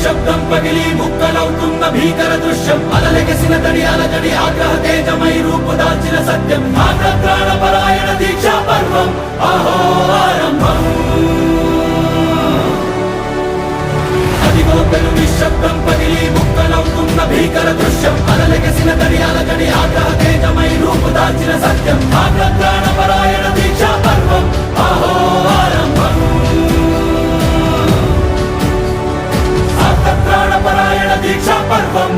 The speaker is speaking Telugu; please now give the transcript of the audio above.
నిశ్శబ్దం పగిలి ముక్కలవుతున్న భీకర దృశ్యం అలలెగసిన తడి అలజడి ఆగ్రహ తేజమై రూపుదాల్చిన సత్యం ప్రాణపరాయణ దీక్షా పర్వం అహో ఆరంభం అదిగో పెను నిశ్శబ్దం పగిలి ముక్కలవుతున్న భీకర దృశ్యం అలలెగసిన తడి అలజడి ఆగ్రహ తేజమై రూపుదాల్చిన సత్యం ప్రాణపరాయణ దీక్షా పర్వం అహో ఆరంభం ప్రాణపరాయణ దీక్షా పర్వం